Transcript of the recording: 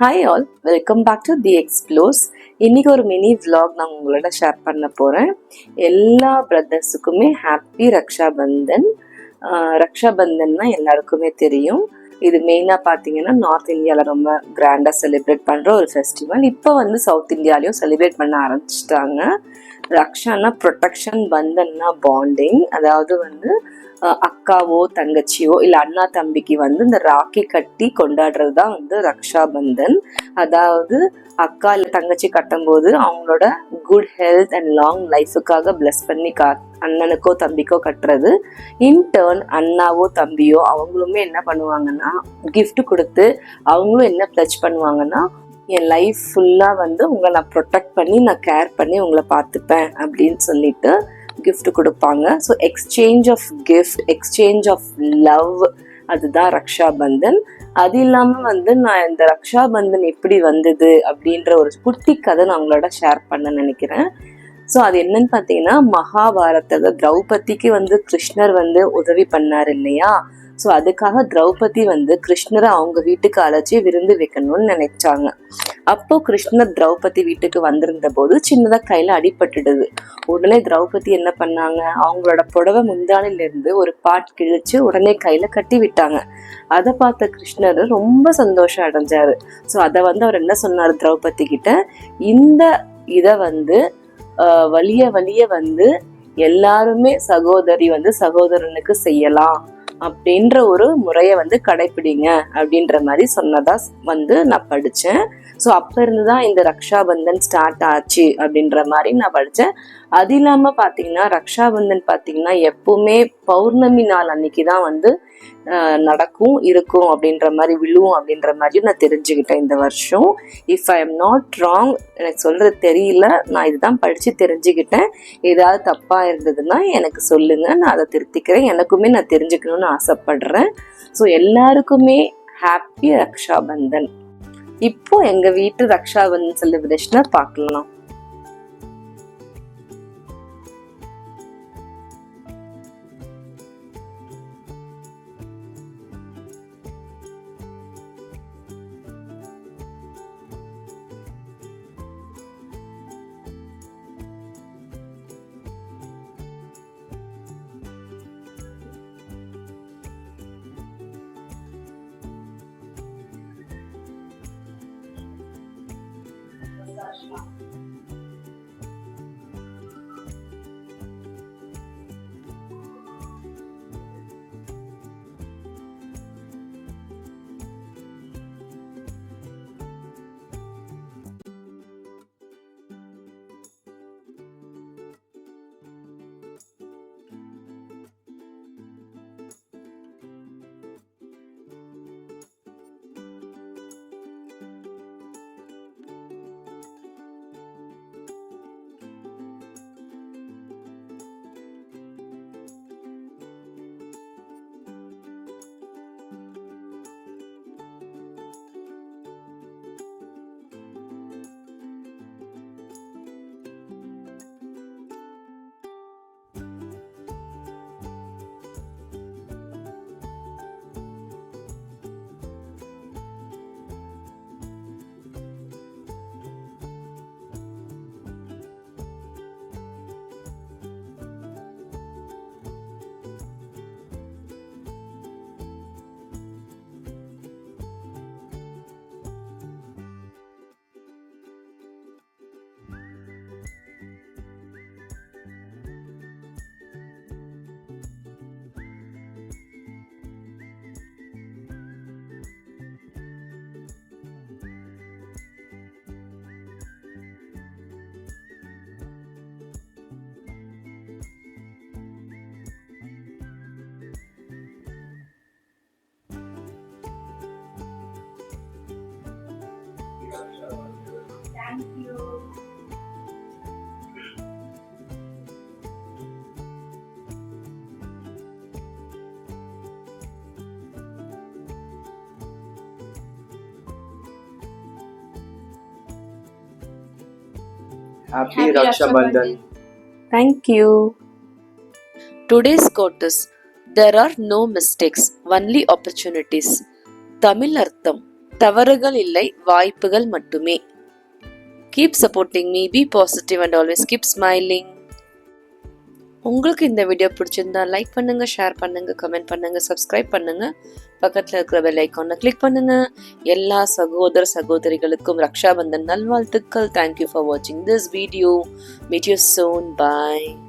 Hi all, welcome back to the explorers. இன்றைக்கி ஒரு mini vlog நான் உங்களோட ஷேர் பண்ண போகிறேன். எல்லா பிரதர்ஸுக்குமே ஹாப்பி ரக்ஷாபந்தன். ரக்ஷாபந்தன்னா எல்லாருக்குமே தெரியும். இது மெயினாக பார்த்தீங்கன்னா நார்த் இந்தியாவில் ரொம்ப கிராண்டாக செலிப்ரேட் பண்ணுற ஒரு ஃபெஸ்டிவல். இப்போ வந்து சவுத் இந்தியாலையும் செலிப்ரேட் பண்ண ஆரம்பிச்சிட்டாங்க. ரக்ஷானா ப்ரொடெக்ஷன், பந்தன்னா பாண்டிங். அதாவது வந்து அக்காவோ தங்கச்சியோ இல்லை அண்ணா தம்பிக்கு வந்து இந்த ராக்கி கட்டி கொண்டாடுறது தான் வந்து ரக்ஷாபந்தன். அதாவது அக்கா இல்லை தங்கச்சி கட்டும்போது அவங்களோட குட் ஹெல்த் அண்ட் லாங் லைஃபுக்காக பிளஸ் பண்ணி அண்ணனுக்கோ தம்பிக்கோ கட்டுறது. இன்டர்ன் அண்ணாவோ தம்பியோ அவங்களுமே என்ன பண்ணுவாங்கன்னா கிஃப்ட் கொடுத்து அவங்களும் என்ன ப்ளட்ஜ் பண்ணுவாங்கன்னா, என் லைஃப் ஃபுல்லாக வந்து உங்களை நான் ப்ரொடெக்ட் பண்ணி நான் கேர் பண்ணி உங்களை பார்த்துப்பேன் அப்படின்னு சொல்லிட்டு கிஃப்ட் கொடுப்பாங்க. So exchange of gift, exchange of love, அதுதான் ரக்ஷாபந்தன். அது இல்லாமல் வந்து நான் இந்த ரக்ஷாபந்தன் எப்படி வந்தது அப்படின்ற ஒரு குட்டி கதை நான் உங்களோட ஷேர் பண்ண நினைக்கிறேன். ஸோ அது என்னன்னு பார்த்தீங்கன்னா, மகாபாரதத்தில் திரௌபதிக்கு வந்து கிருஷ்ணர் வந்து உதவி பண்ணார் இல்லையா? ஸோ அதுக்காக திரௌபதி வந்து கிருஷ்ணரை அவங்க வீட்டுக்கு அழைச்சி விருந்து வைக்கணும்னு நினைச்சாங்க. அப்போ கிருஷ்ணர் திரௌபதி வீட்டுக்கு வந்திருந்த போது சின்னதாக கையில் அடிபட்டுடுது. உடனே திரௌபதி என்ன பண்ணாங்க, அவங்களோட புடவை முந்தானிலிருந்து ஒரு பாட் கிழிச்சு உடனே கையில் கட்டி விட்டாங்க. அதை பார்த்த கிருஷ்ணர் ரொம்ப சந்தோஷம் அடைஞ்சாரு. ஸோ அதை வந்து அவர் என்ன சொன்னார் திரௌபதி கிட்ட, இந்த இதை வந்து வலிய வலிய வந்து எல்லாருமே சகோதரி வந்து சகோதரனுக்கு செய்யலாம் அப்படின்ற ஒரு முறையை வந்து கடைப்பிடிங்க அப்படின்ற மாதிரி சொன்னதா வந்து நான் படித்தேன். ஸோ அப்போ இருந்து தான் இந்த ரக்ஷாபந்தன் ஸ்டார்ட் ஆச்சு அப்படின்ற மாதிரி நான் படித்தேன். அது இல்லாமல் பார்த்தீங்கன்னா ரக்ஷாபந்தன் பார்த்தீங்கன்னா எப்பவுமே பௌர்ணமி நாள் அன்னைக்கு தான் வந்து நடக்கும் இருக்கும் அப்படின்ற மாதிரி விழுவும் அப்படின்ற மாதிரியும் நான் தெரிஞ்சுக்கிட்டேன் இந்த வருஷம். If I am not wrong, எனக்கு சொல்கிறது தெரியல, நான் இதுதான் படித்து தெரிஞ்சுக்கிட்டேன். ஏதாவது தப்பாக இருந்ததுன்னா எனக்கு சொல்லுங்கள், நான் அதை திருத்திக்கிறேன். எனக்குமே நான் தெரிஞ்சுக்கணும்னு ஆசைப்படுறேன். ஸோ எல்லாருக்குமே ஹாப்பி ரக்ஷாபந்தன். இப்போ எங்கள் வீட்டு ரக்ஷாபந்தன் செலிப்ரேஷனை பார்க்கலாம். Thank you. Happy Raksha Bandhan. Thank you. Today's quote is, there are no mistakes, only opportunities. Tamil அர்த்தம், தவறுகள் இல்லை, வாய்ப்புகள் மட்டுமே. Keep supporting me, be positive and always keep smiling. உங்களுக்கு இந்த வீடியோ பிடிச்சிருந்தா லைக் பண்ணுங்க, ஷேர் பண்ணுங்க, கமெண்ட் பண்ணுங்க, சப்ஸ்கிரைப் பண்ணுங்க, பக்கத்தில் இருக்கிற பெல் ஐக்கானை கிளிக் பண்ணுங்க. எல்லா சகோதர சகோதரிகளுக்கும் ரக்ஷாபந்தன் நல்வாழ்த்துக்கள். தேங்க்யூ ஃபார் வாட்சிங் this video. Meet you soon. Bye.